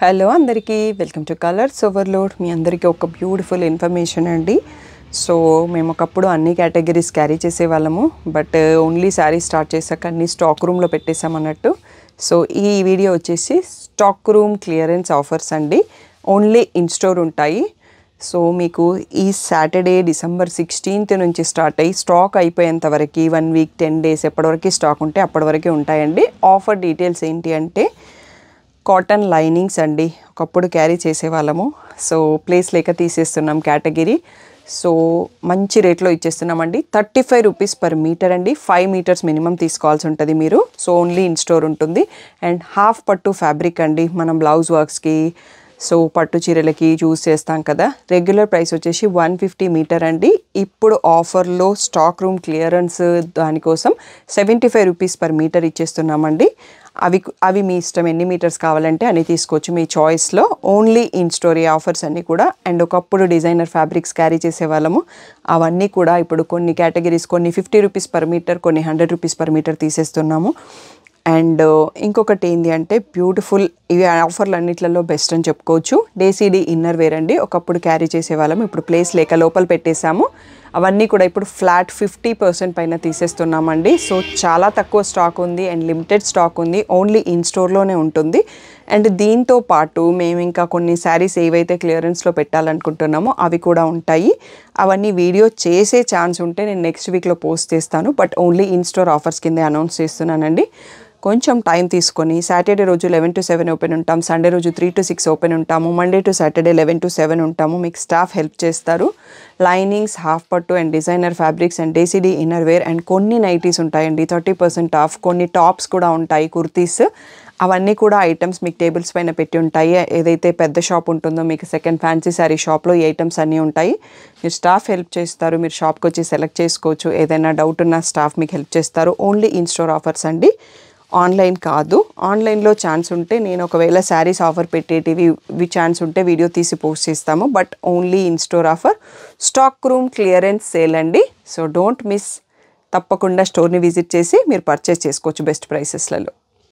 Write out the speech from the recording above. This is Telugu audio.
హలో అందరికీ వెల్కమ్ టు కలర్స్ ఓవర్లోడ్. మీ అందరికీ ఒక బ్యూటిఫుల్ ఇన్ఫర్మేషన్ అండి. సో మేము ఒకప్పుడు అన్ని కేటగిరీస్ క్యారీ చేసేవాళ్ళము, బట్ ఓన్లీ శారీ స్టార్ట్ చేశాక అన్ని స్టాక్ రూమ్లో పెట్టేసామన్నట్టు. సో ఈ వీడియో వచ్చేసి స్టాక్ రూమ్ క్లియరెన్స్ ఆఫర్స్ అండి. ఓన్లీ ఇన్ స్టోర్ ఉంటాయి. సో మీకు ఈ సాటర్డే December 16th నుంచి స్టార్ట్ అయ్యి స్టాక్ అయిపోయేంత వరకు 1 వీక్ 10 days ఎప్పటివరకు స్టాక్ ఉంటే అప్పటి వరకే ఉంటాయండి. ఆఫర్ డీటెయిల్స్ ఏంటి అంటే కాటన్ లైనింగ్స్ అండి. ఒకప్పుడు క్యారీ చేసేవాళ్ళము, సో ప్లేస్ లేక తీసేస్తున్నాం కేటగిరీ. సో మంచి రేట్లో ఇచ్చేస్తున్నామండి. 35 రూపీస్ పర్ మీటర్ అండి. 5 meters మినిమం తీసుకోవాల్సి ఉంటుంది మీరు. సో ఓన్లీ ఇన్ స్టోర్ ఉంటుంది. అండ్ హాఫ్ పట్టు ఫ్యాబ్రిక్ అండి. మనం బ్లౌజ్ వర్క్స్కి, సో పట్టు చీరలకి యూజ్ చేస్తాం కదా. రెగ్యులర్ ప్రైస్ వచ్చేసి 150 మీటర్ అండి. ఇప్పుడు ఆఫర్లో స్టాక్ రూమ్ క్లియరెన్స్ దానికోసం 75 రూపీస్ పర్ మీటర్ ఇచ్చేస్తున్నామండి. అవి మీ ఇష్టం, ఎన్ని మీటర్స్ కావాలంటే అన్ని తీసుకోవచ్చు మీ చాయిస్లో. ఓన్లీ ఇన్ స్టోరీ ఆఫర్స్ అన్నీ కూడా. అండ్ ఒకప్పుడు డిజైనర్ ఫ్యాబ్రిక్స్ క్యారీ చేసేవాళ్ళము, అవన్నీ కూడా ఇప్పుడు కొన్ని కేటగిరీస్, కొన్ని 50 రూపీస్ పర్ మీటర్, కొన్ని 100 రూపీస్ పర్ మీటర్ తీసేస్తున్నాము. అండ్ ఇంకొకటి ఏంటి అంటే బ్యూటిఫుల్, ఇవి ఆఫర్లు అన్నిట్లలో బెస్ట్ అని చెప్పుకోవచ్చు. డేసీడీ ఇన్నర్ వేర్ అండి. ఒకప్పుడు క్యారీ చేసేవాళ్ళము, ఇప్పుడు ప్లేస్ లేక లోపల పెట్టేశాము. అవన్నీ కూడా ఇప్పుడు ఫ్లాట్ 50% పైన తీసేస్తున్నామండి. సో చాలా తక్కువ స్టాక్ ఉంది అండ్ లిమిటెడ్ స్టాక్ ఉంది. ఓన్లీ ఇన్ స్టోర్లోనే ఉంటుంది. అండ్ దీంతో పాటు మేము ఇంకా కొన్ని శారీస్ ఏవైతే క్లియరెన్స్లో పెట్టాలనుకుంటున్నామో అవి కూడా ఉంటాయి. అవన్నీ వీడియో చేసే ఛాన్స్ ఉంటే నేను నెక్స్ట్ వీక్లో పోస్ట్ చేస్తాను, but only in store offers కింద అనౌన్స్ చేస్తున్నానండి. కొంచెం టైం తీసుకొని, సాటర్డే రోజు 11 to 7 ఓపెన్ ఉంటాం, సండే రోజు 3 to 6 ఓపెన్ ఉంటాము, మండే టు సాటర్డే 11 to 7 ఉంటాము. మీకు స్టాఫ్ హెల్ప్ చేస్తారు. లైనింగ్స్, హాఫ్ పట్టు అండ్ డిజైనర్ ఫ్యాబ్రిక్స్ అండ్ డేసీడీ ఇన్నర్ వేర్ అండ్ కొన్ని నైటీస్ ఉంటాయండి 30% ఆఫ్. కొన్ని టాప్స్ కూడా ఉంటాయి, కుర్తీస్. అవన్నీ కూడా ఐటమ్స్ మీకు టేబుల్స్ పైన పెట్టి ఉంటాయి. ఏదైతే పెద్ద షాప్ ఉంటుందో మీకు సెకండ్ ఫ్యాన్సీ శారీ షాప్లో ఈ ఐటమ్స్ అన్నీ ఉంటాయి. మీరు స్టాఫ్ హెల్ప్ చేస్తారు. మీరు షాప్కి వచ్చి సెలెక్ట్ చేసుకోవచ్చు. ఏదైనా డౌట్ ఉన్న స్టాఫ్ మీకు హెల్ప్ చేస్తారు. ఓన్లీ ఇన్ స్టోర్ ఆఫర్స్ అండి, ఆన్లైన్ కాదు. ఆన్లైన్లో ఛాన్స్ ఉంటే నేను ఒకవేళ శారీస్ ఆఫర్ పెట్టేటివి ఛాన్స్ ఉంటే వీడియో తీసి పోస్ట్ చేస్తాము, but only in store offer. Stock room clearance sale అండి. So don't miss. తప్పకుండా స్టోర్ని విజిట్ చేసి మీరు పర్చేస్ చేసుకోవచ్చు బెస్ట్ ప్రైసెస్లలో.